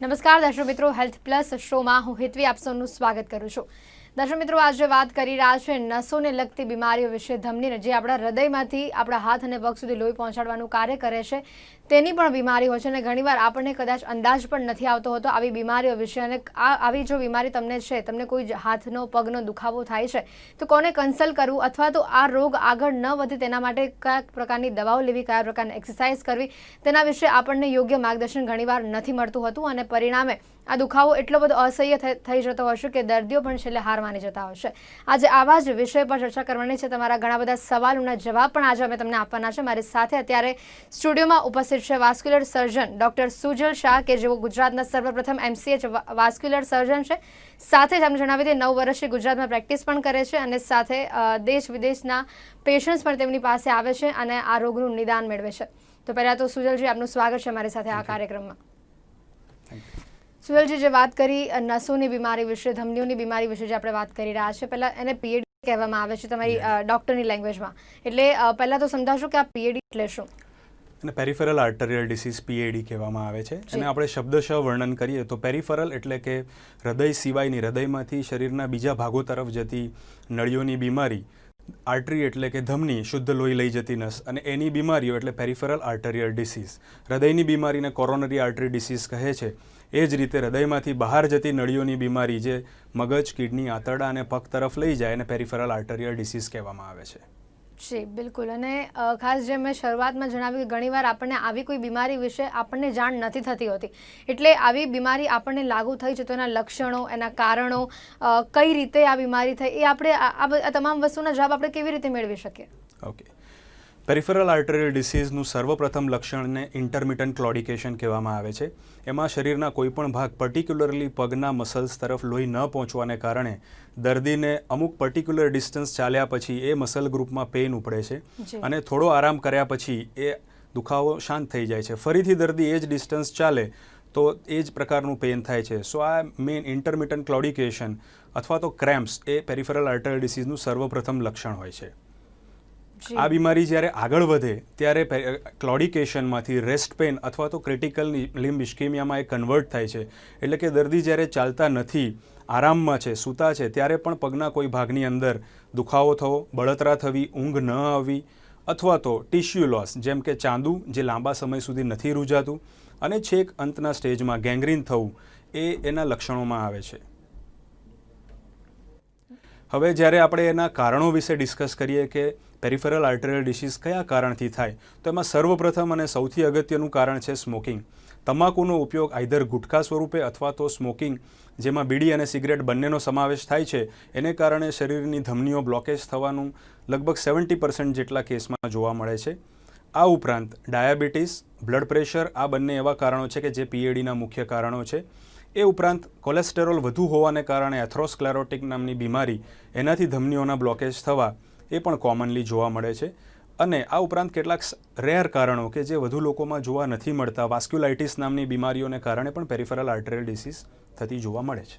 નમસ્કાર દર્શક મિત્રો, હેલ્થ પ્લસ શોમાં હું હિતવી આપ સૌનું સ્વાગત કરું છું। દર્શક મિત્રો, આજે વાત કરી રહ્યા છે નસોને લગતી બીમારીઓ વિશે। ધમની જે આપણા હૃદયમાંથી આપણા હાથ અને પગ સુધી લોહી પહોંચાડવાનું કાર્ય કરે છે તેની પણ બીમારી હોય છે અને ઘણીવાર આપણને કદાચ અંદાજ પણ નથી આવતો હોતો આવી બીમારીઓ વિશે। અને આવી જો બીમારી તમને છે, તમને કોઈ હાથનો પગનો દુખાવો થાય છે તો કોને કન્સલ્ટ કરવું અથવા તો આ રોગ આગળ ન વધે તેના માટે કયા પ્રકારની દવાઓ લેવી, કયા પ્રકારની એક્સરસાઇઝ કરવી તેના વિશે આપણને યોગ્ય માર્ગદર્શન ઘણીવાર નથી મળતું હોતું અને પરિણામે આ દુખાવો એટલો બધો અસહ્ય થઈ જતો હશે કે દર્દીઓ પણ છેલ્લે હાર માની જતા હશે। આજે આવા જ વિષય પર ચર્ચા કરવાની છે। તમારા ઘણા બધા સવાલોના જવાબ પણ આજે અમે તમને આપવાના છે। મારી સાથે અત્યારે સ્ટુડિયોમાં ઉપસ્થિત છે વાસ્ક્યુલર સર્જન ડૉક્ટર સુજલ શાહ કે જેઓ ગુજરાતના સર્વપ્રથમ MCH વાસ્ક્યુલર સર્જન છે। સાથે જ આપણે જણાવી દઈએ 9 વર્ષથી ગુજરાતમાં પ્રેક્ટિસ પણ કરે છે અને સાથે દેશ વિદેશના પેશન્ટ્સ પણ તેમની પાસે આવે છે અને આ રોગનું નિદાન મેળવે છે। તો પહેલાં તો સુજલજી, આપનું સ્વાગત છે મારી સાથે આ કાર્યક્રમમાં। સુજલજી, જે વાત કરી નસોની બીમારી વિશે, ધમનીઓની બીમારી વિશે જે આપણે વાત કરી રહ્યા છે, પહેલાં એને પીએડી કહેવામાં આવે છે તમારી ડૉક્ટરની લેંગ્વેજમાં, એટલે પહેલાં તો સમજાવશો કે આ પીએડી એટલે શું? અને પેરિફેરલ આર્ટરિયલ ડિસીઝ PAD કહેવામાં આવે છે। અને આપણે શબ્દશઃ વર્ણન કરીએ તો પેરિફેરલ એટલે કે હૃદય સિવાયની, હૃદયમાંથી શરીરના બીજા ભાગો તરફ જતી નળીઓની બીમારી, આર્ટરી એટલે કે ધમની, શુદ્ધ લોહી લઈ જતી નસ, અને એની બીમારીઓ એટલે પેરિફેરલ આર્ટરિયલ ડિસીઝ। હૃદયની બીમારીને કોરોનરી આર્ટરી ડિસીઝ કહે છે। એ જ રીતે હૃદયમાંથી બહાર જતી નળીઓની બીમારી જે મગજ, કિડની, આંતરડા અને પગ તરફ લઈ જાય એને પેરિફેરલ આર્ટરિયલ ડિસીઝ કહેવામાં આવે છે। જી બિલકુલ। અને ખાસ જે મેં શરૂઆતમાં જણાવ્યું કે ઘણીવાર આપણને આવી કોઈ બીમારી વિશે આપણને જાણ નથી થતી હોતી, એટલે આવી બીમારી આપણને લાગુ થઈ છે તો એના લક્ષણો, એના કારણો, કઈ રીતે આ બીમારી થઈ, એ આપણે આ તમામ વસ્તુના જવાબ આપણે કેવી રીતે મેળવી શકીએ? ઓકે, પેરિફેરલ આર્ટરિયલ ડિસીઝનું સર્વપ્રથમ લક્ષણને ઇન્ટરમિટન્ટ ક્લોડિકેશન કહેવામાં આવે છે। એમાં શરીરના કોઈપણ ભાગ, પર્ટિક્યુલરલી પગના મસલ્સ તરફ લોહી ન પહોંચવાને કારણે દર્દીને અમુક પર્ટિક્યુલર ડિસ્ટન્સ ચાલ્યા પછી એ મસલ ગ્રુપમાં પેઇન ઉપડે છે અને થોડો આરામ કર્યા પછી એ દુખાવો શાંત થઈ જાય છે। ફરીથી દર્દી એ જ ડિસ્ટન્સ ચાલે તો એ જ પ્રકારનું પેઇન થાય છે। સો આ મેઇન ઇન્ટરમિટન્ટ ક્લોડિકેશન અથવા તો ક્રેમ્પ્સ એ પેરિફેરલ આર્ટરિયલ ડિસીઝનું સર્વપ્રથમ લક્ષણ હોય છે। આ બીમારી જ્યારે આગળ વધે ત્યારે ક્લોડિકેશનમાંથી રેસ્ટ પેઇન અથવા તો ક્રિટિકલ લિમ્બ ઇસ્કેમિયામાં એ કન્વર્ટ થાય છે। એટલે કે દર્દી જ્યારે ચાલતા નથી, આરામમાં છે, સૂતા છે, ત્યારે પણ પગના કોઈ ભાગની અંદર દુખાવો થવો, બળતરા થવી, ઊંઘ ન આવવી અથવા તો ટિશ્યુ લોસ જેમ કે ચાંદુ જે લાંબા સમય સુધી નથી રૂજાતું અને છેક અંતના સ્ટેજમાં ગેંગ્રીન થવું એ એના લક્ષણોમાં આવે છે। હવે જ્યારે આપણે એના કારણો વિશે ડિસ્કસ કરીએ કે પેરિફેરલ આર્ટરિયલ ડિસીઝ કયા કારણથી થાય, તો એમાં સર્વપ્રથમ અને સૌથી અગત્યનું કારણ છે સ્મોકિંગ। તમાકુનો ઉપયોગ આઈધર ગુટખા સ્વરૂપે અથવા તો સ્મોકિંગ જેમાં બીડી અને સિગરેટ બંનેનો સમાવેશ થાય છે એને કારણે શરીરની ધમનીઓ બ્લોકેજ થવાનું લગભગ 70% જેટલા કેસમાં જોવા મળે છે। આ ઉપરાંત ડાયાબિટીસ, બ્લડ પ્રેશર આ બંને એવા કારણો છે કે જે PADના મુખ્ય કારણો છે। એ ઉપરાંત કોલેસ્ટેરોલ વધુ હોવાને કારણે એથ્રોસ્ક્લેરોટિક નામની બીમારી, એનાથી ધમનીઓના બ્લોકેજ થવા એ પણ કોમનલી જોવા મળે છે। અને આ ઉપરાંત કેટલાક રેર કારણો કે જે વધુ લોકોમાં જોવા નથી મળતા, વાસ્ક્યુલાઇટિસ નામની બીમારીઓને કારણે પણ પેરિફેરલ આર્ટરિયલ ડિસીઝ થતી જોવા મળે છે।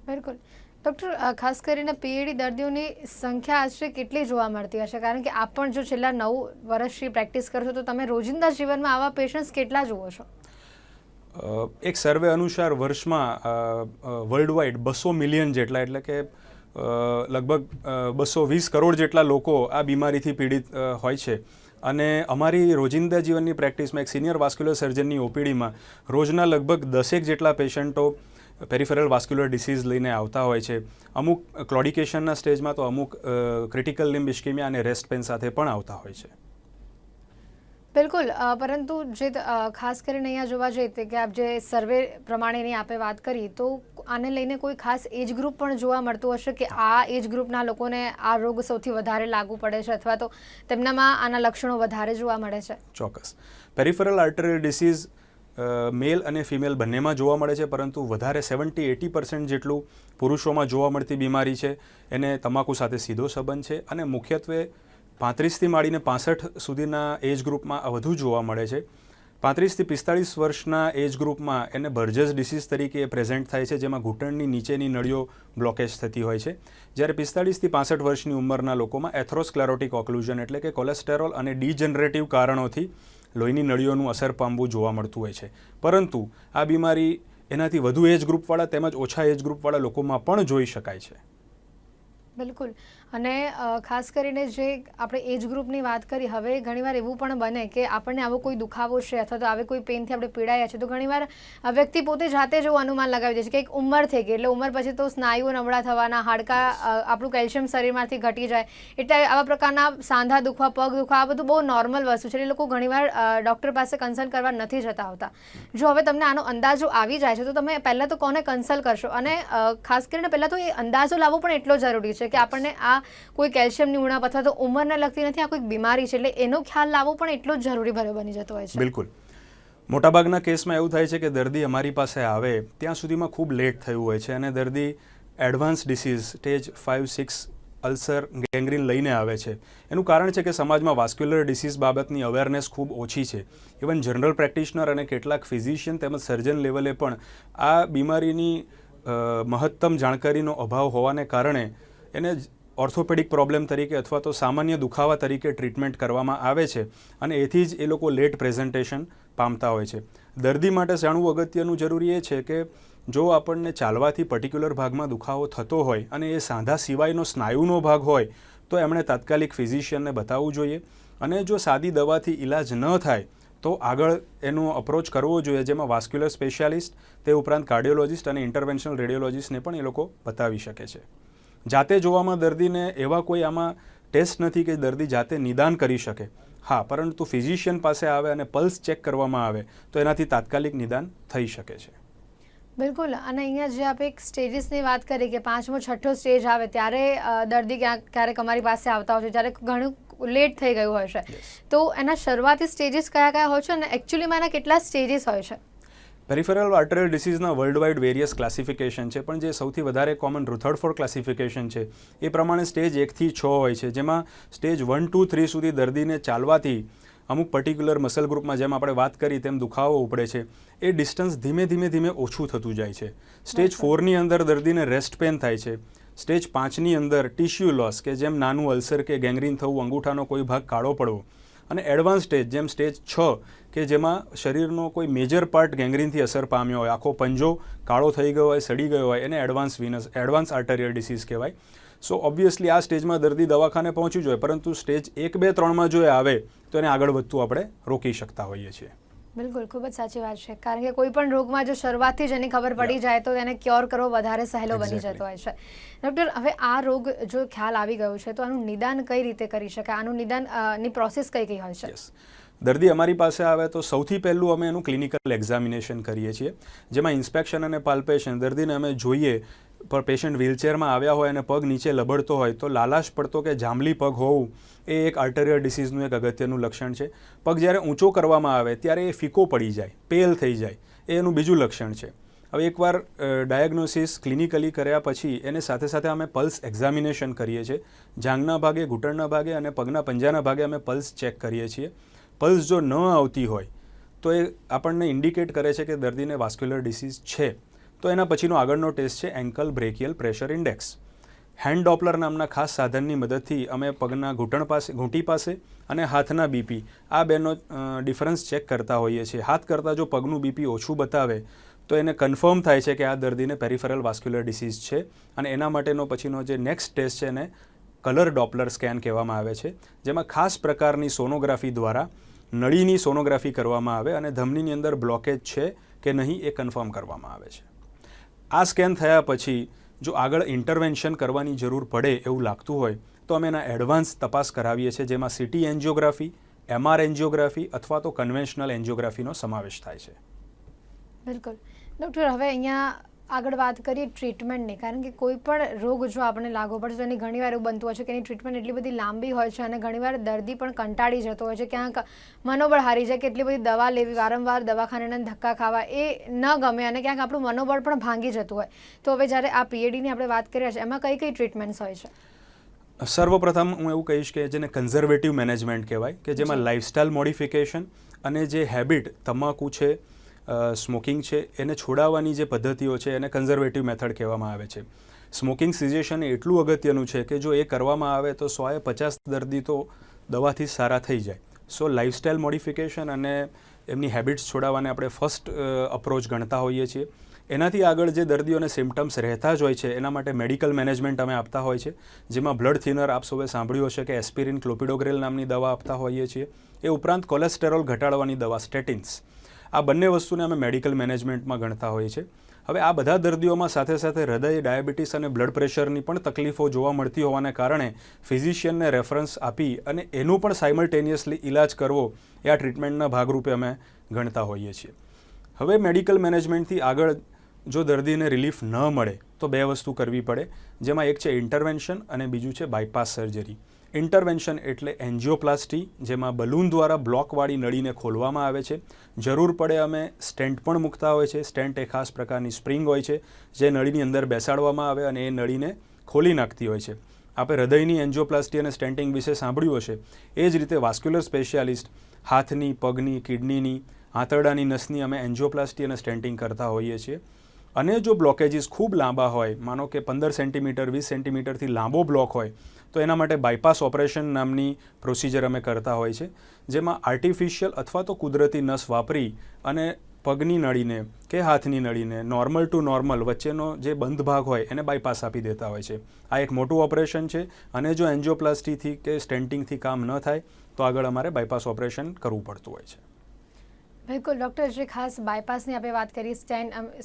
બિલકુલ ડૉક્ટર, ખાસ કરીને PAD દર્દીઓની સંખ્યા આશરે કેટલી જોવા મળતી હશે? કારણ કે આપ પણ જો છેલ્લા 9 વર્ષથી પ્રેક્ટિસ કરશો તો તમે રોજિંદા જીવનમાં આવા પેશન્ટ્સ કેટલા જુઓ છો? એક સર્વે અનુસાર વર્ષમાં વર્લ્ડ વાઇડ 200 મિલિયન જેટલા, એટલે કે લગભગ 220 કરોડ જેટલા લોકો આ બીમારીથી પીડિત હોય છે। અને અમારી રોજિંદા જીવનની પ્રેક્ટિસમાં એક સિનિયર વાસ્ક્યુલર સર્જનની OPDમાં રોજના લગભગ 10 જેટલા પેશન્ટો પેરિફેરલ વાસ્ક્યુલર ડિસીઝ લઈને આવતા હોય છે। અમુક ક્લોડિકેશનના સ્ટેજમાં તો અમુક ક્રિટિકલ લિમ્બ ઇસ્કેમિયા અને રેસ્ટ પેઇન સાથે પણ આવતા હોય છે। બિલકુલ, પરંતુ જે ખાસ કરીને અહીંયા જોવા જઈએ કે આપ જે સર્વે પ્રમાણેની આપે વાત કરી તો આને લઈને કોઈ ખાસ એજ ગ્રુપ પણ જોવા મળતું હશે કે આ એજ ગ્રુપના લોકોને આ રોગ સૌથી વધારે લાગુ પડે છે અથવા તો તેમનામાં આના લક્ષણો વધારે જોવા મળે છે? ચોક્કસ, પેરિફેરલ આર્ટરિયલ ડિસીઝ મેલ અને ફિમેલ બંનેમાં જોવા મળે છે, પરંતુ વધારે 70-80% જેટલું પુરુષોમાં જોવા મળતી બીમારી છે એને તમાકુ સાથે સીધો સંબંધ છે અને મુખ્યત્વે 35થી માંડીને 65 સુધીના એજ ગ્રુપમાં વધુ જોવા મળે છે। 35થી 45 વર્ષના એજ ગ્રુપમાં એને બર્જર્સ ડિસીઝ તરીકે પ્રેઝન્ટ થાય છે, જેમાં ઘૂંટણની નીચેની નળીઓ બ્લોકેજ થતી હોય છે। જ્યારે 45થી 65 વર્ષની ઉંમરના લોકોમાં એથ્રોસ્ક્લેરોટિક ઓક્લુઝન એટલે કે કોલેસ્ટેરોલ અને ડીજનરેટિવ કારણોથી લોહીની નળીઓનું અસર પામવું જોવા મળતું હોય છે। પરંતુ આ બીમારી એનાથી વધુ એજ ગ્રુપવાળા તેમજ ઓછા એજ ગ્રુપવાળા લોકોમાં પણ જોઈ શકાય છે. બિલકુલ. અને ખાસ કરીને જે આપણે એજ ગ્રુપની વાત કરી, હવે ઘણીવાર એવું પણ બને કે આપણને આવો કોઈ દુખાવો છે અથવા તો આવે કોઈ પેઇનથી આપણે પીડાયા છે તો ઘણીવાર વ્યક્તિ પોતે જાતે જ એવું અનુમાન લગાવી દે છે કે એક ઉંમર થઈ ગઈ એટલે ઉંમર પછી તો સ્નાયુઓ નબળા થવાના, હાડકાં, આપણું કેલ્શિયમ શરીરમાંથી ઘટી જાય, એટલે આવા પ્રકારના સાંધા દુખવા, પગ દુખવા, આ બધું બહુ નોર્મલ વસ્તુ છે. એટલે લોકો ઘણીવાર ડૉક્ટર પાસે કન્સલ્ટ કરવા નથી જતા હોતા. જો હવે તમને આનો અંદાજો આવી જાય છે તો તમે પહેલાં તો કોને કન્સલ્ટ કરશો? અને ખાસ કરીને પહેલાં તો એ અંદાજો લાવવો પણ એટલો જરૂરી છે કે આપણને આ કોઈ કેલ્શિયમની ઉણપ અથવા તો ઉંમરને લગતી નથી, આ કોઈક બીમારી છે, એટલે એનો ખ્યાલ લાવવો પણ એટલો જ જરૂરી બની જતો હોય છે. બિલકુલ. મોટાભાગના કેસમાં એવું થાય છે કે દર્દી અમારી પાસે આવે ત્યાં સુધીમાં ખૂબ લેટ થયું હોય છે અને દર્દી advance disease stage 5-6 ulcer, gangrene લઈને આવે છે. એનું કારણ છે કે સમાજમાં વાસ્ક્યુલર ડિસીઝ બાબતની અવેરનેસ ખૂબ ઓછી છે. ઇવન જનરલ પ્રેક્ટિશનર અને કેટલાક ફિઝિશિયન તેમજ સર્જન લેવલે પણ આ બીમારીની મહત્તમ જાણકારીનો અભાવ હોવાને કારણે એને ઓર્થોપેડિક પ્રોબ્લેમ તરીકે અથવા તો સામાન્ય દુખાવા તરીકે ટ્રીટમેન્ટ કરવામાં આવે છે અને એથી જ એ લોકો લેટ પ્રેઝન્ટેશન પામતા હોય છે. દર્દી માટે જાણવું અગત્યનું જરૂરી એ છે કે જો આપણને ચાલવાથી પર્ટિક્યુલર ભાગમાં દુખાવો થતો હોય અને એ સાંધા સિવાયનો સ્નાયુનો ભાગ હોય તો એમણે તાત્કાલિક ફિઝિશિયનને બતાવવું જોઈએ અને જો સાદી દવાથી ઇલાજ ન થાય તો આગળ એનો અપ્રોચ કરવો જોઈએ, જેમાં વાસ્ક્યુલર સ્પેશિયાલિસ્ટ, તે ઉપરાંત કાર્ડિયોલોજિસ્ટ અને ઇન્ટરવેન્શનલ રેડિયોલોજિસ્ટને પણ એ લોકો બતાવી શકે છે. જાતે જોવામાં દર્દીને એવા કોઈ આમાં ટેસ્ટ નથી કે દર્દી જાતે નિદાન કરી શકે. હા, પરંતુ ફિઝિશિયન પાસે આવે અને પલ્સ ચેક કરવામાં આવે તો એનાથી તાત્કાલિક નિદાન થઈ શકે છે. બિલકુલ. અને અહીંયા જે આપણે એક સ્ટેજીસની વાત કરી કે 5મો 6ઠ્ઠો સ્ટેજ આવે ત્યારે દર્દી ક્યારેક અમારી પાસે આવતા હોય છે જ્યારે ઘણું લેટ થઈ ગયું હોય છે, તો એના શરૂઆતી સ્ટેજીસ કયા કયા હોય છે અને એકચ્યુઅલીમાં એના કેટલા સ્ટેજીસ હોય છે? પેરિફેરલ આર્ટેરિયલ ડિસીઝના વર્લ્ડ વાઇડ વેરિયસ ક્લાસિફિકેશન છે, પણ જે સૌથી વધારે કોમન રુથર્ડફોર્ડ ક્લાસિફિકેશન છે એ પ્રમાણે સ્ટેજ 1 થી 6 હોય છે, જેમાં સ્ટેજ 1, 2, 3 સુધી દર્દીને ચાલવાથી અમુક પર્ટિક્યુલર મસલ ગ્રુપમાં જેમ આપણે વાત કરી તેમ દુખાવો ઉપડે છે, એ ડિસ્ટન્સ ધીમે ધીમે ઓછું થતું જાય છે. સ્ટેજ 4ની અંદર દર્દીને રેસ્ટ પેન થાય છે. સ્ટેજ 5ની અંદર ટિશ્યુ લોસ કે જેમ નાનું અલ્સર કે ગેંગ્રીન થવું, અંગૂઠાનો કોઈ ભાગ કાળો પડવો, અને એડવાન્સ સ્ટેજ જેમ સ્ટેજ 6 કે જેમાં શરીરનો કોઈ મેજર પાર્ટ ગેંગ્રીનથી અસર પામ્યો હોય, આખો પંજો કાળો થઈ ગયો હોય, સડી ગયો હોય, એને એડવાન્સ આર્ટેરિયલ ડિસીઝ કહેવાય. સો ઓબ્વિયસલી આ સ્ટેજમાં દર્દી દવાખાને પહોંચવું જોઈએ, પરંતુ સ્ટેજ 1, 2, 3માં જો એ આવે તો એને આગળ વધતું આપણે રોકી શકતા હોઈએ છીએ. બિલકુલ, ખૂબ જ સાચી વાત છે. કારણ કે કોઈ પણ રોગમાં જો શરૂઆતથી જ એની ખબર પડી જાય તો એને ક્યોર કરવો વધારે સહેલો બની જતો હોય છે. ડૉક્ટર, હવે આ રોગ જો ખ્યાલ આવી ગયો છે તો આનું નિદાન કઈ રીતે કરી શકાય? આનું નિદાનની પ્રોસેસ કઈ હોય છે? દર્દી અમારી પાસે આવે તો સૌથી પહેલું અમે એનું ક્લિનિકલ એક્ઝામિનેશન કરીએ છીએ, જેમાં ઇન્સ્પેક્શન અને પાલ્પેશન. દર્દીને અમે જોઈએ પણ પેશન્ટ વ્હીલચેરમાં આવ્યા હોય અને પગ નીચે લબડતો હોય તો લાલાશ પડતો કે જાંબલી પગ હોવું એ એક આર્ટેરિયલ ડિસીઝનું એક અગત્યનું લક્ષણ છે. પગ જ્યારે ઊંચો કરવામાં આવે ત્યારે એ ફીકો પડી જાય, પેલ થઈ જાય, એ એનું બીજું લક્ષણ છે. હવે એકવાર ડાયગ્નોસિસ ક્લિનિકલી કર્યા પછી એને સાથે સાથે અમે પલ્સ એક્ઝામિનેશન કરીએ છીએ. જાંઘના ભાગે, ઘૂંટણના ભાગે અને પગના પંજાના ભાગે અમે પલ્સ ચેક કરીએ છીએ. પલ્સ જો ન આવતી હોય તો એ આપણને ઇન્ડિકેટ કરે છે કે દર્દીને વાસ્ક્યુલર ડિસીઝ છે. તો એના પછીનો આગળનો ટેસ્ટ છે ankle brachial pressure index. Hand Doppler નામના ખાસ સાધનની મદદથી અમે પગના ઘૂંટી પાસે અને હાથના બીપી આ બેનો ડિફરન્સ ચેક કરતા હોઈએ છીએ. હાથ કરતાં જો પગનું બીપી ઓછું બતાવે તો એને કન્ફર્મ થાય છે કે આ દર્દીને પેરિફેરલ વાસ્ક્યુલર ડિસીઝ છે, અને એના માટેનો પછીનો જે નેક્સ્ટ ટેસ્ટ છે એને કલર ડોપલર સ્કેન કહેવામાં આવે છે, જેમાં ખાસ પ્રકારની સોનોગ્રાફી દ્વારા નળીની સોનોગ્રાફી કરવામાં આવે અને ધમનીની અંદર બ્લોકેજ છે કે નહીં એ કન્ફર્મ કરવામાં આવે છે. આ સ્કેન થયા પછી જો આગળ ઇન્ટરવેન્શન કરવાની જરૂર પડે એવું લાગતું હોય તો અમે એના એડવાન્સ તપાસ કરાવીએ છીએ, જેમાં સીટી એન્જિયોગ્રાફી, MR એન્જિયોગ્રાફી અથવા તો કન્વેન્શનલ એન્જિયોગ્રાફીનો સમાવેશ થાય છે. બિલકુલ. ડૉક્ટર, હવે અહીંયા આગળ વાત કરીએ ટ્રીટમેન્ટની, કારણ કે કોઈ પણ રોગ જો આપણને લાગુ પડશે તો એની ઘણીવાર એવું બનતું હોય છે કે એની ટ્રીટમેન્ટ એટલી બધી લાંબી હોય છે અને ઘણીવાર દર્દી પણ કંટાળી જતો હોય છે, ક્યાંક મનોબળ હારી જાય કે એટલી બધી દવા લેવી, વારંવાર દવાખાનાના ધક્કા ખાવા એ ન ગમે અને ક્યાંક આપણું મનોબળ પણ ભાંગી જતું હોય. તો હવે જ્યારે આ PADની આપણે વાત કરી રહ્યા છીએ એમાં કઈ ટ્રીટમેન્ટ્સ હોય છે? સર્વપ્રથમ હું એવું કહીશ કે જેને કન્ઝર્વેટિવ મેનેજમેન્ટ કહેવાય, કે જેમાં લાઇફસ્ટાઇલ મોડિફિકેશન અને જે હેબિટ તમાકુ છે, સ્મોકિંગ છે, એને છોડાવવાની જે પદ્ધતિઓ છે એને કન્ઝર્વેટિવ મેથડ કહેવામાં આવે છે. સ્મોકિંગ સિઝેશન એ એટલું અગત્યનું છે કે જો એ કરવામાં આવે તો 100 એ 50 દર્દી તો દવાથી સારા થઈ જાય. સો લાઇફસ્ટાઇલ મોડિફિકેશન અને એમની હેબિટ્સ છોડાવવાને આપણે ફર્સ્ટ અપ્રોચ ગણતા હોઈએ છીએ. એનાથી આગળ જે દર્દીઓને સિમ્ટમ્સ રહેતા જ હોય છે એના માટે મેડિકલ મેનેજમેન્ટ અમે આપતા હોય છે, જેમાં બ્લડ થિનર આપ સૌએ સાંભળ્યું હશે કે એસ્પિરિન, ક્લોપિડોગ્રેલ નામની દવા આપતા હોઈએ છીએ. એ ઉપરાંત કોલેસ્ટેરોલ ઘટાડવાની દવા સ્ટેટિન્સ, આ બંને વસ્તુને અમે મેડિકલ મેનેજમેન્ટમાં ગણતા હોઈએ છીએ. હવે આ બધા દર્દીઓમાં સાથે સાથે હૃદય, ડાયાબિટીસ અને બ્લડ પ્રેશરની પણ તકલીફો જોવા મળતી હોવાને કારણે ફિઝિશિયનને રેફરન્સ આપી અને એનું પણ સાયમલ્ટેનિયસલી ઇલાજ કરવો એ આ ટ્રીટમેન્ટના ભાગરૂપે અમે ગણતા હોઈએ છીએ. હવે મેડિકલ મેનેજમેન્ટથી આગળ જો દર્દીને રિલીફ ન મળે તો બે વસ્તુ કરવી પડે, જેમાં એક છે ઇન્ટરવેન્શન અને બીજું છે બાયપાસ સર્જરી. ઇન્ટરવેન્શન એટલે એન્જિયોપ્લાસ્ટી, જેમાં બલૂન દ્વારા બ્લોકવાળી નળીને ખોલવામાં આવે છે. જરૂર પડે અમે સ્ટેન્ટ પણ મૂકતા હોય છે. સ્ટેન્ટ એ ખાસ પ્રકારની સ્પ્રિંગ હોય છે જે નળીની અંદર બેસાડવામાં આવે અને એ નળીને ખોલી નાખતી હોય છે. આપણે હૃદયની એન્જિયોપ્લાસ્ટી અને સ્ટેન્ટિંગ વિશે સાંભળ્યું હશે. એ જ રીતે વાસ્ક્યુલર સ્પેશિયાલિસ્ટ હાથની, પગની, કિડનીની, આંતરડાની નસની અમે એન્જિયોપ્લાસ્ટી અને સ્ટેન્ટિંગ કરતા હોઈએ છીએ. અને જો બ્લોકેજીસ ખૂબ લાંબા હોય, માનો કે 15 સેન્ટીમીટર 20 સેન્ટીમીટરથી લાંબો બ્લોક હોય, તો એના માટે બાયપાસ ઓપરેશન નામની પ્રોસિજર અમે કરતા હોય છે, જેમાં આર્ટિફિશિયલ અથવા તો કુદરતી નસ વાપરી અને પગની નળીને કે હાથની નળીને નોર્મલ ટુ નોર્મલ વચ્ચેનો જે બંધ ભાગ હોય એને બાયપાસ આપી દેતા હોય છે. આ એક મોટું ઓપરેશન છે અને જો એન્જિયોપ્લાસ્ટીથી કે સ્ટેન્ટિંગથી કામ ન થાય તો આગળ અમારે બાયપાસ ઓપરેશન કરવું પડતું હોય છે. બિલકુલ ડૉક્ટર, જે ખાસ બાયપાસની આપણે વાત કરી,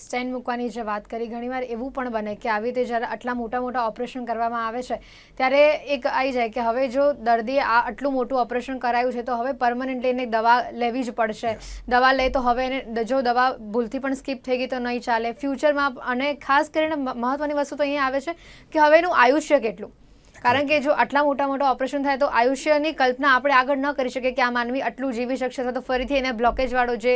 સ્ટેન મૂકવાની જે વાત કરી, ઘણીવાર એવું પણ બને કે આવી રીતે જ્યારે આટલા મોટા ઓપરેશન કરવામાં આવે છે ત્યારે એક આવી જાય કે હવે જો દર્દીએ આટલું મોટું ઓપરેશન કરાયું છે તો હવે પરમનન્ટલી એને દવા લેવી જ પડશે. દવા લે તો હવે એને જો દવા ભૂલથી પણ સ્કીપ થઈ ગઈ તો નહીં ચાલે ફ્યુચરમાં. અને ખાસ કરીને મહત્ત્વની વસ્તુ તો અહીંયા આવે છે કે હવે એનું આયુષ્ય કેટલું, કારણ કે જો આટલા મોટા ઓપરેશન થાય તો આયુષ્યની કલ્પના આપણે આગળ ન કરી શકીએ કે આ માનવી આટલું જીવી શકશે અથવા તો ફરીથી એને બ્લોકેજવાળો જે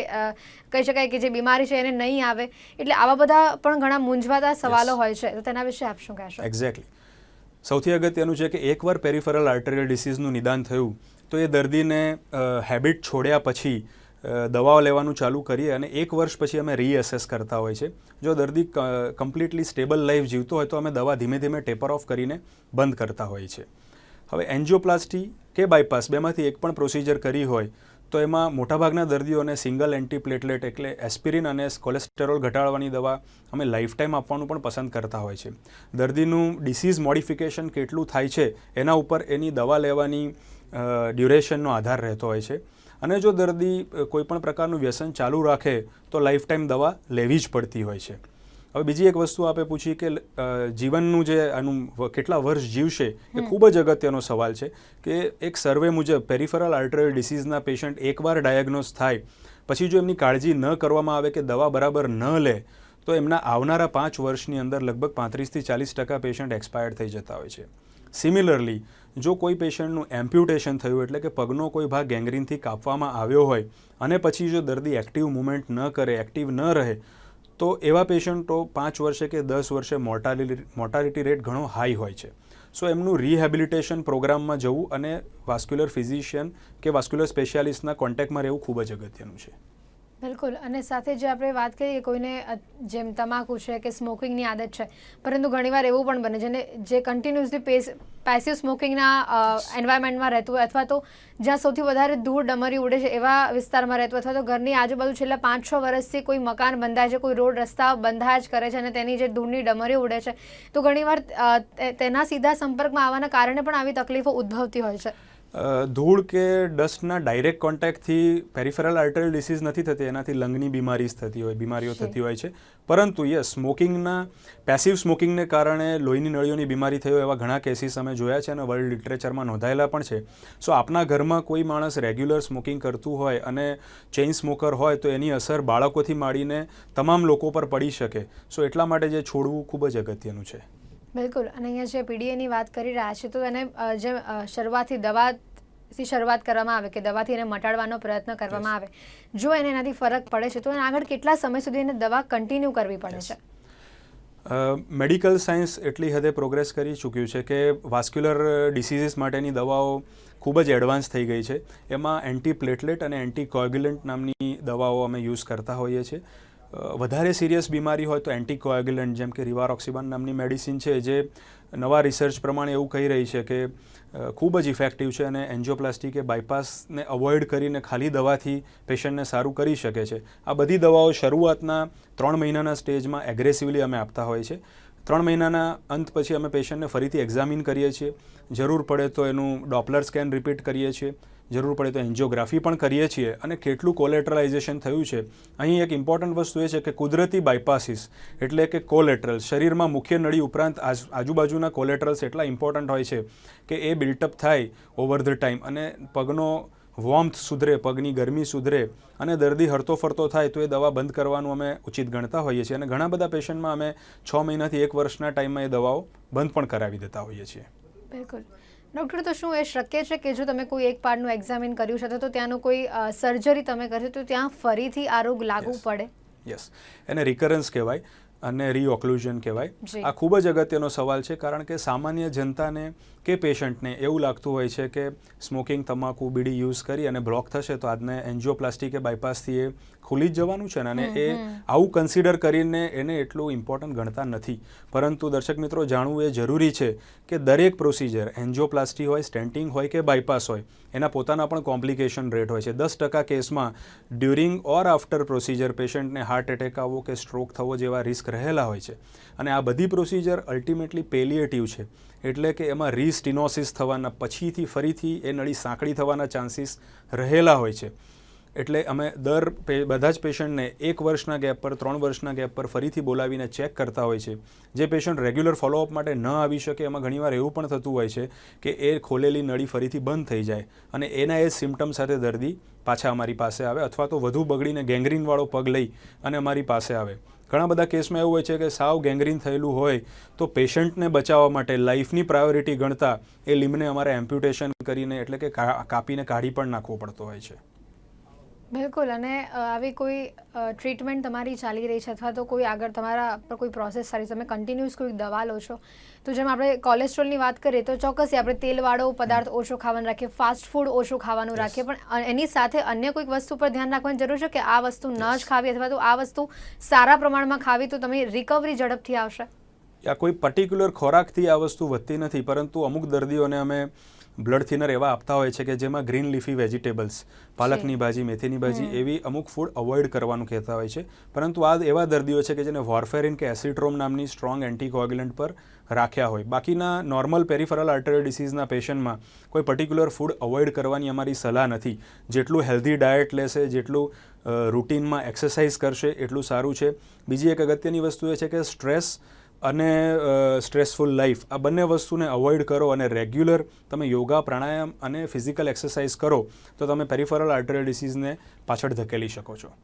કહી શકાય કે જે બીમારી છે એને નહીં આવે. એટલે આવા બધા પણ ઘણા મૂંઝવાતા સવાલો હોય છે, તો તેના વિશે આપ શું કહેશો? એક્ઝેક્ટલી. સૌથી અગત્યનું છે કે એકવાર પેરિફેરલ આર્ટેરિયલ ડિસીઝનું નિદાન થયું તો એ દર્દીને હેબિટ છોડ્યા પછી દવાઓ લેવાનું ચાલુ કરીએ અને 1 વર્ષ પછી અમે રીએસેસ કરતા હોય છે. જો દર્દી કમ્પ્લીટલી સ્ટેબલ લાઈફ જીવતો હોય તો અમે દવા ધીમે ધીમે ટેપર ઓફ કરીને બંધ કરતા હોઈએ છીએ. હવે એન્જિયોપ્લાસ્ટી કે બાયપાસ બેમાંથી એક પણ પ્રોસિજર કરી હોય તો એમાં મોટાભાગના દર્દીઓને સિંગલ એન્ટીપ્લેટલેટ એટલે એસ્પિરિન અને કોલેસ્ટેરોલ ઘટાડવાની દવા અમે લાઈફ ટાઈમ આપવાનું પણ પસંદ કરતા હોય છે. દર્દીનું ડિસીઝ મોડિફિકેશન કેટલું થાય છે એના ઉપર એની દવા લેવાની ડ્યુરેશનનો આધાર રહેતો હોય છે. અને જો દર્દી કોઈપણ પ્રકારનું વ્યસન ચાલુ રાખે તો લાઈફ ટાઈમ દવા લેવી જ પડતી હોય છે. હવે બીજી એક વસ્તુ આપણે પૂછી કે જીવનનું જે આનું કેટલા વર્ષ જીવશે એ ખૂબ જ અગત્યનો સવાલ છે કે એક સર્વે મુજબ પેરિફેરલ આર્ટેરિયલ ડિસીઝના પેશન્ટ એકવાર ડાયગ્નોઝ થાય પછી જો એમની કાળજી ન કરવામાં આવે કે દવા બરાબર ન લે તો એમના આવનારા 5 વર્ષની અંદર લગભગ 35 થી 40% પેશન્ટ એક્સપાયર્ડ થઈ જતા હોય છે. સિમિલરલી જો કોઈ પેશન્ટનું એમ્પ્યુટેશન થયું એટલે કે પગનો કોઈ ભાગ ગેંગ્રીનથી કાપવામાં આવ્યો હોય અને પછી જો દર્દી એક્ટિવ મૂવમેન્ટ ન કરે, એક્ટિવ ન રહે, તો એવા પેશન્ટો 5 વર્ષે કે 10 વર્ષે મોર્ટાલિટી રેટ ઘણો હાઈ હોય છે. સો એમનું રિહેબિલિટેશન પ્રોગ્રામમાં જવું અને વાસ્ક્યુલર ફિઝિશિયન કે વાસ્ક્યુલર સ્પેશિયાલિસ્ટના કોન્ટેક્ટમાં રહેવું ખૂબ જ અગત્યનું છે. બિલકુલ. અને સાથે જે આપણે વાત કરીએ કોઈને જેમ તમાકુ છે કે સ્મોકિંગની આદત છે, પરંતુ ઘણીવાર એવું પણ બને જેને જે કન્ટિન્યુઅસલી પેસિવ સ્મોકિંગના એન્વાયરમેન્ટમાં રહેતું હોય અથવા તો જ્યાં સૌથી વધારે ધૂળ ડમરી ઉડે છે એવા વિસ્તારમાં રહેતું અથવા તો ઘરની આજુબાજુ છેલ્લા 5-6 વર્ષથી કોઈ મકાન બંધાય છે, કોઈ રોડ રસ્તા બંધાયા જ કરે છે અને તેની જે ધૂળની ડમરી ઉડે છે તો ઘણીવાર તેના સીધા સંપર્કમાં આવવાના કારણે પણ આવી તકલીફો ઉદ્ભવતી હોય છે. ધૂળ કે ડસ્ટના ડાયરેક્ટ કોન્ટેક્ટથી પેરિફેરલ આર્ટેરિયલ ડિસીઝ નથી થતી, એનાથી લંગની બીમારીઓ થતી હોય છે. પરંતુ યસ, સ્મોકિંગના પેસિવ સ્મોકિંગને કારણે લોહીની નળીઓની બીમારી થયો એવા ઘણા કેસીસ અમે જોયા છે અને વર્લ્ડ લિટરેચરમાં નોંધાયેલા પણ છે. સો આપના ઘરમાં કોઈ માણસ રેગ્યુલર સ્મોકિંગ કરતું હોય અને ચેઇન સ્મોકર હોય તો એની અસર બાળકોથી માંડીને તમામ લોકો પર પડી શકે. સો એટલા માટે જે છોડવું ખૂબ જ અગત્યનું છે. બિલકુલ. અને અહીંયા જે પીડીએની વાત કરી રહ્યા છે તો એને જે શરૂઆતથી દવાથી શરૂઆત કરવામાં આવે કે દવાથી એને મટાડવાનો પ્રયત્ન કરવામાં આવે, જો એને એનાથી ફરક પડે છે તો એને આગળ કેટલા સમય સુધી એને દવા કન્ટિન્યુ કરવી પડે છે? મેડિકલ સાયન્સ એટલી હદે પ્રોગ્રેસ કરી ચૂક્યું છે કે વાસ્ક્યુલર ડિસીઝીસ માટેની દવાઓ ખૂબ જ એડવાન્સ થઈ ગઈ છે. એમાં એન્ટીપ્લેટલેટ અને એન્ટીકોગ્યુલન્ટ નામની દવાઓ અમે યુઝ કરતા હોઈએ છીએ. વધારે સિરિયસ બીમારી હોય તો એન્ટીકોએગ્યુલન્ટ જેમ કે રિવારોક્સિબન નામની મેડિસિન છે, જે નવા રિસર્ચ પ્રમાણે એવું કહી રહી છે કે ખૂબ જ ઇફેક્ટિવ છે અને એન્જિયોપ્લાસ્ટી કે બાયપાસને અવોઇડ કરીને ખાલી દવાથી પેશન્ટને સારું કરી શકે છે. આ બધી દવાઓ શરૂઆતના 3 મહિનાના સ્ટેજમાં એગ્રેસિવલી અમે આપતા હોઈએ છીએ. 3 મહિનાના અંત પછી અમે પેશન્ટને ફરીથી એક્ઝામિન કરીએ છીએ. જરૂર પડે તો એનું ડોપલર સ્કેન રિપીટ કરીએ છીએ, જરૂર પડે તો એન્જિયોગ્રાફી પણ કરીએ છીએ. અને કેટલું કોલેટરલાઇઝેશન થયું છે, અહીં એક ઇમ્પોર્ટન્ટ વસ્તુ એ છે કે કુદરતી બાયપાસીસ એટલે કે કોલેટરલ, શરીરમાં મુખ્ય નળી ઉપરાંત આજુબાજુના કોલેટરલ્સ એટલા ઇમ્પોર્ટન્ટ હોય છે કે એ બિલ્ટઅપ થાય ઓવર ધ ટાઈમ અને પગનો વોર્મથ સુધરે, પગની ગરમી સુધરે અને દર્દી હરતો ફરતો થાય તો એ દવા બંધ કરવાનું અમે ઉચિત ગણતા હોઈએ છીએ. અને ઘણા બધા પેશન્ટમાં અમે 6 મહિનાથી 1 વર્ષના ટાઈમમાં એ દવાઓ બંધ પણ કરાવી દેતા હોઈએ છીએ. બિલકુલ. ડૉક્ટર, તો શું એ શક્ય છે કે જો તમે કોઈ એક પાર્ટનું એક્ઝામિન કર્યું છે તો ત્યાંનું કોઈ સર્જરી તમે કરી તો ત્યાં ફરીથી આ રોગ લાગુ પડે? યસ, એને રિકરન્સ કહેવાય અને રીઓક્લુઝન કહેવાય. આ ખૂબ જ અગત્યનો સવાલ છે, કારણ કે સામાન્ય જનતાને કે પેશન્ટને એવું લાગતું હોય છે કે સ્મોકિંગ, તમાકુ, બીડી યુઝ કરી અને બ્લોક થશે તો આજને એન્જિયોપ્લાસ્ટી કે બાયપાસથી એ ખુલી જ જવાનું છે ને, અને એ આવું કન્સિડર કરીને એને એટલું ઇમ્પોર્ટન્ટ ગણતા નથી. પરંતુ દર્શક મિત્રો, જાણવું એ જરૂરી છે કે દરેક પ્રોસિજર, એન્જિયોપ્લાસ્ટી હોય, સ્ટેન્ટિંગ હોય કે બાયપાસ હોય, એના પોતાના પણ કોમ્પ્લિકેશન રેટ હોય છે. 10% કેસમાં ડ્યુરિંગ ઓર આફ્ટર પ્રોસિજર પેશન્ટને હાર્ટ એટેક આવવો કે સ્ટ્રોક થવો જેવા રિસ્ક રહેલા હોય છે. અને આ બધી પ્રોસિજર અલ્ટિમેટલી પેલિએટિવ છે, એટલે કે એમાં રીસ્ટિનોસિસ થવાના, પછીથી ફરીથી એ નળી સાંકડી થવાના ચાન્સીસ રહેલા હોય છે. એટલે અમે બધા જ પેશન્ટને 1 વર્ષના ગેપ પર, 3 વર્ષના ગેપ પર ફરીથી બોલાવીને ચેક કરતા હોય છે. જે પેશન્ટ રેગ્યુલર ફોલોઅપ માટે ન આવી શકે, એમાં ઘણીવાર એવું પણ થતું હોય છે કે એ ખોલેલી નળી ફરીથી બંધ થઈ જાય અને એના એ સિમ્ટમ સાથે દર્દી પાછા અમારી પાસે આવે, અથવા તો વધુ બગડીને ગેંગ્રીનવાળો પગ લઈ અને અમારી પાસે આવે. ઘણા બધા કેસમાં એવું હોય છે કે સાવ ગેંગ્રીન થયેલું હોય તો પેશન્ટને બચાવવા માટે લાઈફની પ્રાયોરિટી ગણતા એ લિમ્બને અમારે એમ્પ્યુટેશન કરીને, એટલે કે કાપીને કાઢી પણ નાખવો પડતો હોય છે. બિલકુલ. અને આવી કોઈ ટ્રીટમેન્ટ તમારી ચાલી રહી છે અથવા તો કોઈ આગળ તમારા પર કોઈ પ્રોસેસ સારી, તમે કન્ટિન્યુઅસ કોઈ દવા લો છો, તો જેમ આપણે કોલેસ્ટ્રોલની વાત કરીએ તો ચોક્કસ આપણે તેલવાળો પદાર્થ ઓછો ખાવાનું રાખીએ, ફાસ્ટ ફૂડ ઓછું ખાવાનું રાખીએ, પણ એની સાથે અન્ય કોઈક વસ્તુ પર ધ્યાન રાખવાની જરૂર છે કે આ વસ્તુ ન જ ખાવી અથવા તો આ વસ્તુ સારા પ્રમાણમાં ખાવી તો તમે રિકવરી ઝડપથી આવશે? આ કોઈ પર્ટિક્યુલર ખોરાકથી આ વસ્તુ વધતી નથી, પરંતુ અમુક દર્દીઓને અમે બ્લડ થિનર એવા આપતા હોય છે કે જેમાં ગ્રીન લીફી વેજીટેબલ્સ, પાલકની ભાજી, મેથીની ભાજી, એવી અમુક ફૂડ અવોઇડ કરવાનું કહેતા હોય છે. પરંતુ આ એવા દર્દીઓ છે કે જેને વોરફેરિન કે એસિટ્રોમ નામની સ્ટ્રોંગ એન્ટીકોગ્યુલન્ટ પર રાખ્યા હોય. બાકીના નોર્મલ પેરિફેરલ આર્ટેરિયલ ડિસીઝના પેશન્ટમાં કોઈ પર્ટિક્યુલર ફૂડ અવોઇડ કરવાની અમારી સલાહ નથી. જેટલું હેલ્ધી ડાયટ લેશે, જેટલું રૂટીનમાં એક્સરસાઇઝ કરશે એટલું સારું છે. બીજી એક અગત્યની વસ્તુ એ છે કે સ્ટ્રેસ અને સ્ટ્રેસફુલ લાઈફ, આ બંને વસ્તુને અવોઇડ કરો અને રેગ્યુલર તમે યોગા, પ્રાણાયામ અને ફિઝિકલ એક્સરસાઇઝ કરો તો તમે પેરિફેરલ આર્ટેરિયલ ડિસીઝને પાછળ ધકેલી શકો છો.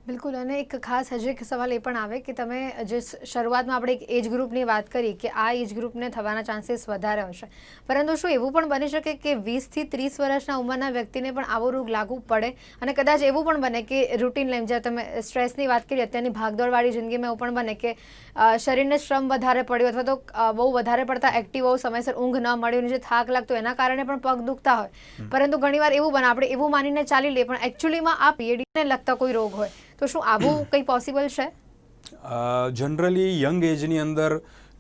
બિલકુલ. અને એક ખાસ હજી એક સવાલ એ પણ આવે કે તમે જે શરૂઆતમાં આપણે એક એજ ગ્રુપની વાત કરી કે આ એજ ગ્રુપને થવાના ચાન્સીસ વધારે હશે, પરંતુ શું એવું પણ બની શકે કે 20 થી 30 વર્ષના ઉંમરના વ્યક્તિને પણ આવો રોગ લાગુ પડે? અને કદાચ એવું પણ બને કે રૂટીન લાઈફ, જ્યારે તમે સ્ટ્રેસની વાત કરી, અત્યારની ભાગદોડવાળી જિંદગીમાં એવું પણ બને કે શરીરને શ્રમ વધારે પડ્યો અથવા તો બહુ વધારે પડતા એક્ટિવ હોવ, સમયસર ઊંઘ ન મળ્યું, જે થાક લાગતો એના કારણે પણ પગ દુખતા હોય, પરંતુ ઘણીવાર એવું બને આપણે એવું માનીને ચાલી લઈએ પણ એકચ્યુઅલીમાં આ પીએડીને લગતા કોઈ રોગ હોય, તો શું આવું કંઈ પોસિબલ છે? જનરલી યંગ એજની અંદર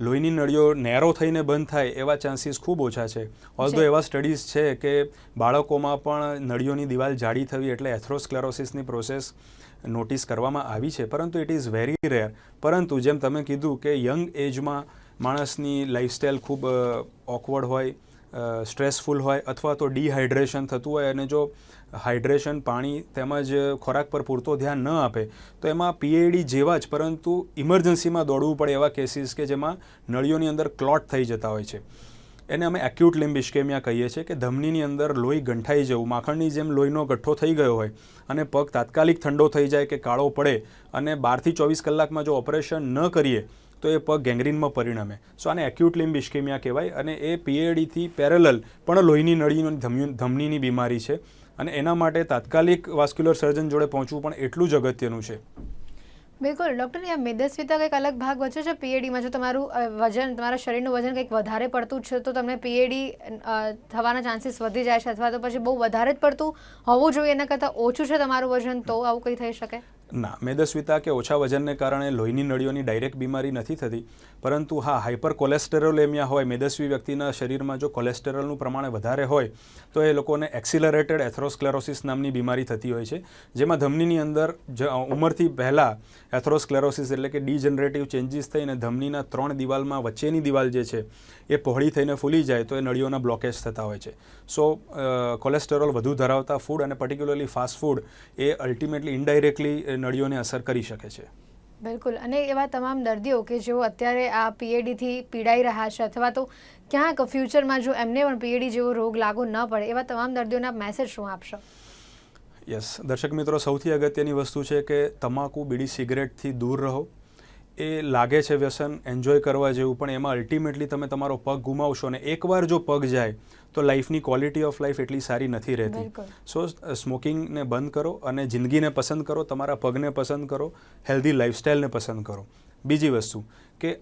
લોહીની નળીઓ નેરો થઈને બંધ થાય એવા ચાન્સીસ ખૂબ ઓછા છે. ઓલ્ધો એવા સ્ટડીઝ છે કે બાળકોમાં પણ નળીઓની દિવાલ જાડી થવી એટલે એથ્રોસ્ક્લેરોસિસની પ્રોસેસ નોટિસ કરવામાં આવી છે, પરંતુ ઇટ ઇઝ વેરી રેર. પરંતુ જેમ તમે કીધું કે યંગ એજમાં માણસની લાઈફસ્ટાઈલ ખૂબ ઓકવર્ડ હોય, સ્ટ્રેસફુલ હોય અથવા તો ડિહાઇડ્રેશન થતું હોય, અને જો હાઇડ્રેશન, પાણી તેમજ ખોરાક પર પૂરતો ધ્યાન ન આપે તો એમાં પીએડી જેવા જ પરંતુ ઇમરજન્સીમાં દોડવું પડે એવા કેસીસ કે જેમાં નળીઓની અંદર ક્લોટ થઈ જતા હોય છે. એને અમે એક્યુટ લિમ્બ ઇસ્કેમિયા કહીએ છીએ કે ધમનીની અંદર લોહી ગંઠાઈ જવું, માખણની જેમ લોહીનો ગઠ્ઠો થઈ ગયો હોય અને પગ તાત્કાલિક ઠંડો થઈ જાય કે કાળો પડે અને 12 થી 24 કલાકમાં જો ઓપરેશન ન કરીએ તો એ પગ ગેંગ્રીનમાં પરિણમે. સો આને એક્યુટ લિમ્બ ઇસ્કેમિયા કહેવાય અને એ પીએડીથી પેરેલલ પણ લોહીની નળીની ધમનીની બીમારી છે અને એના માટે તાત્કાલિક વાસ્ક્યુલર સર્જન જોડે પહોંચવું પણ એટલું જ અગત્યનું છે. બિલકુલ. ડૉક્ટર, આ મેદસ્વીતા કંઈક અલગ ભાગ વચ્ચે છે પીએડીમાં? જો તમારું વજન, તમારા શરીરનું વજન કંઈક વધારે પડતું છે તો તમને પીએડી થવાના ચાન્સીસ વધી જાય છે, અથવા તો પછી બહુ વધારે જ પડતું હોવું જોઈએ એના કરતાં ઓછું છે તમારું વજન તો આવું કંઈ થઈ શકે? ના, મેદસ્વીતા કે ઓછા વજનને કારણે લોહીની નળીઓની ડાયરેક્ટ બીમારી નથી થતી, પરંતુ હા, હાઇપર કોલેસ્ટેરોલેમિયા હોય, મેદસ્વી વ્યક્તિના શરીરમાં જો કોલેસ્ટેરોલનું પ્રમાણ વધારે હોય તો એ લોકોને એક્સિલરેટેડ એથેરોસ્ક્લેરોસિસ નામની બીમારી થતી હોય છે, જેમાં ધમનીની અંદર ઉંમરથી પહેલાં એથેરોસ્ક્લેરોસિસ એટલે કે ડીજનરેટિવ ચેન્જીસ થઈને ધમનીના 3 દિવાલમાં વચ્ચેની દિવાલ જે છે એ પહોળી થઈને ફૂલી જાય તો એ નળીઓના બ્લોકેજ થતા હોય છે. સો કોલેસ્ટેરોલ વધુ ધરાવતા ફૂડ અને પર્ટિક્યુલરલી ફાસ્ટ ફૂડ એ અલ્ટિમેટલી ઇનડાયરેક્ટલી નળીઓને અસર કરી શકે છે. બિલકુલ. અને એવા તમામ દર્દીઓ કે જેઓ અત્યારે આ પીએડીથી પીડાઈ રહ્યા છે અથવા તો ક્યાંક ફ્યુચરમાં જો એમને પણ પીએડી જેવો રોગ લાગુ ન પડે, એવા તમામ દર્દીઓને આપ મેસેજ શું આપશો? યસ, દર્શક મિત્રો, સૌથી અગત્યની વસ્તુ છે કે તમાકુ, બીડી, સિગરેટથી દૂર રહો. એ લાગે છે વ્યસન, એન્જોય કરવા જેવું, પણ એમાં અલ્ટિમેટલી તમે તમારો પગ ગુમાવશો અને એકવાર જો પગ જાય તો લાઈફની ક્વોલિટી ઓફ લાઈફ એટલી સારી નથી રહેતી. સો સ્મોકિંગને બંધ કરો અને જિંદગીને પસંદ કરો, તમારા પગને પસંદ કરો, હેલ્ધી લાઈફસ્ટાઈલને પસંદ કરો. બીજી વસ્તુ કે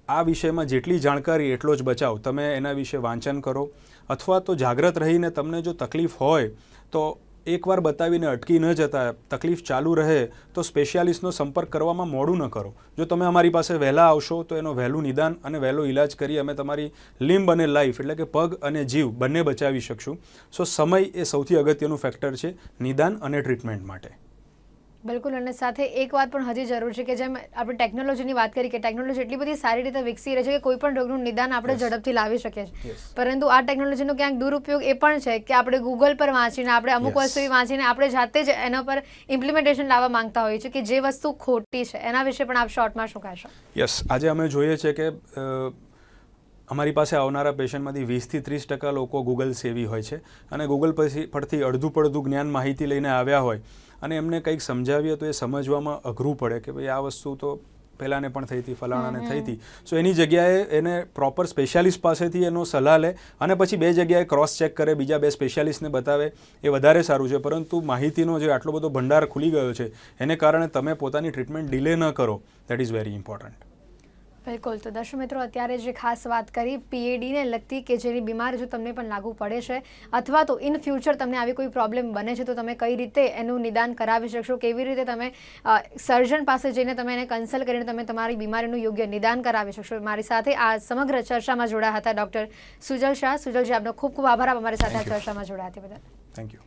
આ વિષયમાં જેટલી જાણકારી એટલો જ બચાવ. તમે એના વિશે વાંચન કરો અથવા તો જાગ્રત રહીને તમને જો તકલીફ હોય તો એકવાર બતાવીને અટકી ન જતા, તકલીફ ચાલુ રહે તો સ્પેશિયાલિસ્ટનો સંપર્ક કરવામાં મોડું ન કરો. જો તમે અમારી પાસે વહેલા આવશો તો એનો વહેલું નિદાન અને વહેલો ઇલાજ કરી અમે તમારી લિમ્બ અને લાઈફ એટલે કે પગ અને જીવ બંને બચાવી શકશું. સો સમય એ સૌથી અગત્યનું ફેક્ટર છે નિદાન અને ટ્રીટમેન્ટ માટે. બિલકુલ. અને સાથે એક વાત પણ હજી જરૂર છે કે જેમ આપણે ટેકનોલોજીની વાત કરી કે ટેકનોલોજી એટલી બધી સારી રીતે વિકસી રહી છે કે કોઈ પણ રોગનું નિદાન આપણે ઝડપથી લાવી શકીએ છીએ, પરંતુ આ ટેકનોલોજીનો ક્યાંક દુરુપયોગ એ પણ છે કે આપણે ગૂગલ પર વાંચીને, આપણે અમુક વસ્તુ વાંચીને આપણે જાતે જ એના પર ઇમ્પ્લિમેન્ટેશન લાવવા માંગતા હોઈએ છીએ કે જે વસ્તુ ખોટી છે. એના વિશે પણ આપ શોર્ટમાં શું કહેશો? યસ, આજે અમે જોઈએ છે કે અમારી પાસે આવનારા પેશન્ટમાંથી 20 થી 30% લોકો ગૂગલ સેવી હોય છે અને ગૂગલ પરથી અડધું પડધું જ્ઞાન માહિતી લઈને આવ્યા હોય અને એમને કંઈક સમજાવીએ તો એ સમજવામાં અઘરું પડે કે ભાઈ આ વસ્તુ તો પહેલાંને પણ થઈ હતી, ફલાણાને થઈ હતી. સો એની જગ્યાએ એને પ્રોપર સ્પેશિયાલિસ્ટ પાસેથી એનો સલાહ લે અને પછી 2 જગ્યાએ ક્રોસ ચેક કરે, બીજા 2 સ્પેશિયાલિસ્ટને બતાવે, એ વધારે સારું છે. પરંતુ માહિતીનો જે આટલો બધો ભંડાર ખુલી ગયો છે એને કારણે તમે પોતાની ટ્રીટમેન્ટ ડિલે ન કરો, દેટ ઇઝ વેરી ઇમ્પોર્ટન્ટ. બિલકુલ. તો દર્શક મિત્રો, અત્યારે જે ખાસ વાત કરી પીએડીને લગતી કે જેની બીમારી જો તમને પણ લાગુ પડે છે અથવા તો ઇન ફ્યુચર તમને આવી કોઈ પ્રોબ્લેમ બને છે તો તમે કઈ રીતે એનું નિદાન કરાવી શકશો, કેવી રીતે તમે સર્જન પાસે જઈને તમે એને કન્સલ્ટ કરીને તમે તમારી બીમારીનું યોગ્ય નિદાન કરાવી શકશો. મારી સાથે આ સમગ્ર ચર્ચામાં જોડાયા હતા ડૉક્ટર સુજલ શાહ. સુજલજી, આપનો ખૂબ ખૂબ આભાર આપ અમારી સાથે આ ચર્ચામાં જોડાયા તે બદલ. Thank you.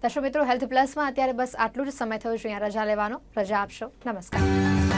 દર્શક મિત્રો, હેલ્થ પ્લસમાં અત્યારે બસ આટલું જ સમય થયો છે અહીંયા રજા લેવાનો. રજા આપશો. નમસ્કાર.